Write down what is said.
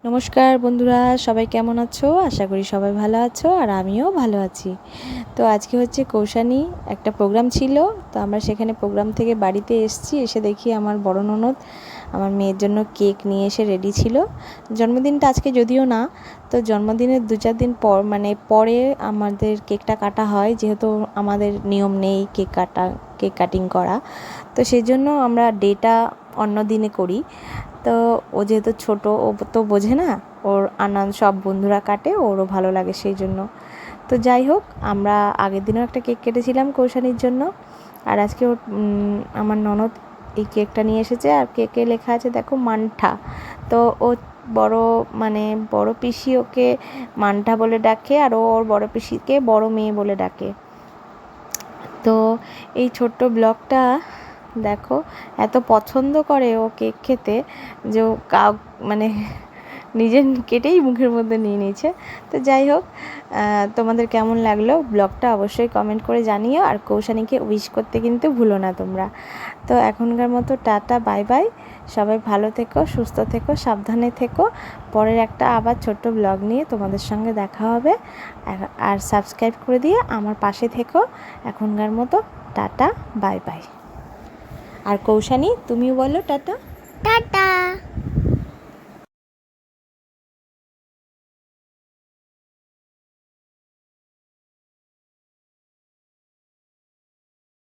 নমস্কার বন্ধুরা, সবাই কেমন আছো? আশা করি সবাই ভালো আছো আর আমিও ভালো আছি। তো আজকে হচ্ছে কৌশানী একটা প্রোগ্রাম ছিল, তো আমরা সেখানে প্রোগ্রাম থেকে বাড়িতে এসেছি। এসে দেখি আমার বড় ননদ আমার মেয়ের জন্য কেক নিয়ে এসে রেডি ছিল। জন্মদিনটা আজকে যদিও না, তো জন্মদিনের 2-4 দিন পরে আমাদের কেকটা কাটা হয়, যেহেতু আমাদের নিয়ম নেই কেক কাটিং করা, তো সেই জন্য আমরা ডেটা অন্য দিনে করি। তো ও যেহেতু ছোটো, ও তো বোঝে না, ওর আনন্দ সব বন্ধুরা কাটে, ওরও ভালো লাগে সেই জন্য। তো যাই হোক, আমরা আগের দিনও একটা কেক কেটেছিলাম কৌশানীর জন্য, আর আজকে আমার ননদ এই কেকটা নিয়ে এসেছে। আর কেকে লেখা আছে দেখো, মান্ঠা। তো ও বড় পিসি ওকে মান্ঠা বলে ডাকে, আর ওর বড় পিসিকে বড় মেয়ে বলে ডাকে। তো এই ছোট্ট ব্লগটা দেখো, এত পছন্দ করে ও কেক খেতে যে ও নিজের কেটেই মুখের মধ্যে নিয়ে নিয়েছে। তো যাই হোক, তোমাদের কেমন লাগলো ব্লগটা অবশ্যই কমেন্ট করে জানিও, আর কৌশানীকে উইশ করতে কিন্তু ভুলো না তোমরা। তো এখনকার মতো টাটা, বাই বাই। সবাই ভালো থেকো, সুস্থ থেকো, সাবধানে থেকো। পরের একটা আবার ছোট্ট ব্লগ নিয়ে তোমাদের সঙ্গে দেখা হবে। আর সাবস্ক্রাইব করে দিয়ে আমার পাশে থেকো। এখনকার মতো টাটা, বাই বাই। আর কৌশানী, তুমিও বলো টাটা। টাটা।